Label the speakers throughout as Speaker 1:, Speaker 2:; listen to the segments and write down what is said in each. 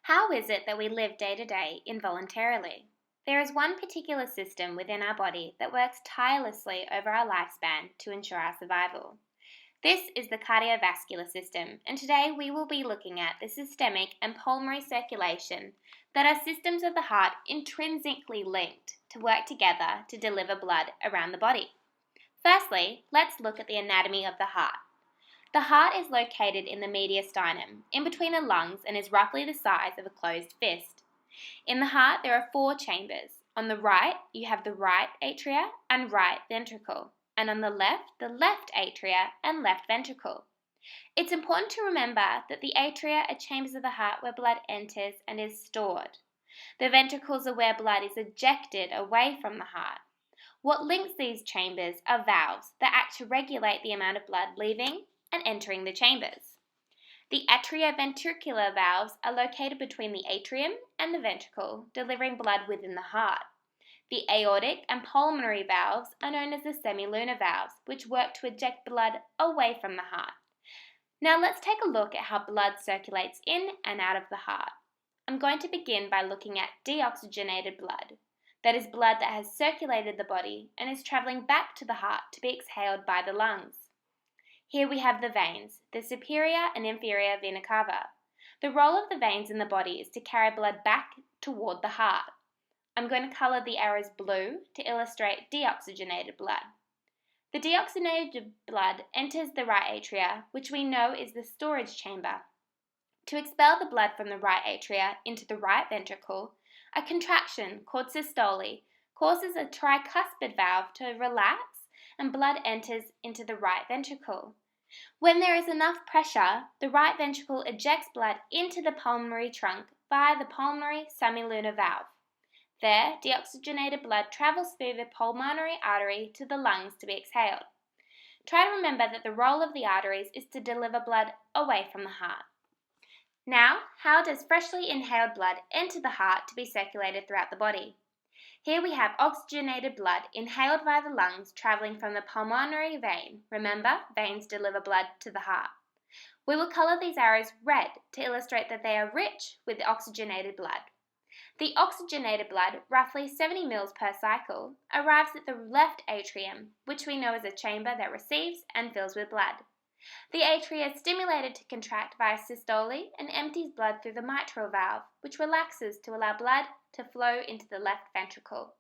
Speaker 1: How is it that we live day to day involuntarily? There is one particular system within our body that works tirelessly over our lifespan to ensure our survival. This is the cardiovascular system, and today we will be looking at the systemic and pulmonary circulation that are systems of the heart intrinsically linked to work together to deliver blood around the body. Firstly, let's look at the anatomy of the heart. The heart is located in the mediastinum, in between the lungs, and is roughly the size of a closed fist. In the heart, there are 4 chambers. On the right, you have the right atria and right ventricle, and on the left atria and left ventricle. It's important to remember that the atria are chambers of the heart where blood enters and is stored. The ventricles are where blood is ejected away from the heart. What links these chambers are valves that act to regulate the amount of blood leaving and entering the chambers. The atrioventricular valves are located between the atrium and the ventricle, delivering blood within the heart. The aortic and pulmonary valves are known as the semilunar valves, which work to eject blood away from the heart. Now let's take a look at how blood circulates in and out of the heart. I'm going to begin by looking at deoxygenated blood. That is blood that has circulated the body and is traveling back to the heart to be exhaled by the lungs. Here we have the veins, the superior and inferior vena cava. The role of the veins in the body is to carry blood back toward the heart. I'm going to colour the arrows blue to illustrate deoxygenated blood. The deoxygenated blood enters the right atria, which we know is the storage chamber. To expel the blood from the right atria into the right ventricle, a contraction called systole causes a tricuspid valve to relax and blood enters into the right ventricle. When there is enough pressure, the right ventricle ejects blood into the pulmonary trunk via the pulmonary semilunar valve. There, deoxygenated blood travels through the pulmonary artery to the lungs to be exhaled. Try to remember that the role of the arteries is to deliver blood away from the heart. Now, how does freshly inhaled blood enter the heart to be circulated throughout the body? Here we have oxygenated blood inhaled via the lungs traveling from the pulmonary vein. Remember, veins deliver blood to the heart. We will colour these arrows red to illustrate that they are rich with oxygenated blood. The oxygenated blood, roughly 70 ml per cycle, arrives at the left atrium, which we know is a chamber that receives and fills with blood. The atria is stimulated to contract via systole and empties blood through the mitral valve, which relaxes to allow blood to flow into the left ventricle.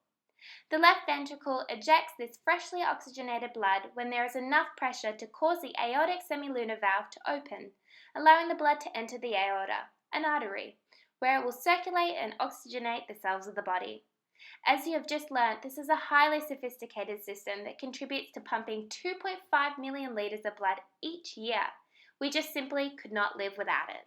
Speaker 1: The left ventricle ejects this freshly oxygenated blood when there is enough pressure to cause the aortic semilunar valve to open, allowing the blood to enter the aorta, an artery, where it will circulate and oxygenate the cells of the body. As you have just learnt, this is a highly sophisticated system that contributes to pumping 2.5 million litres of blood each year. We just simply could not live without it.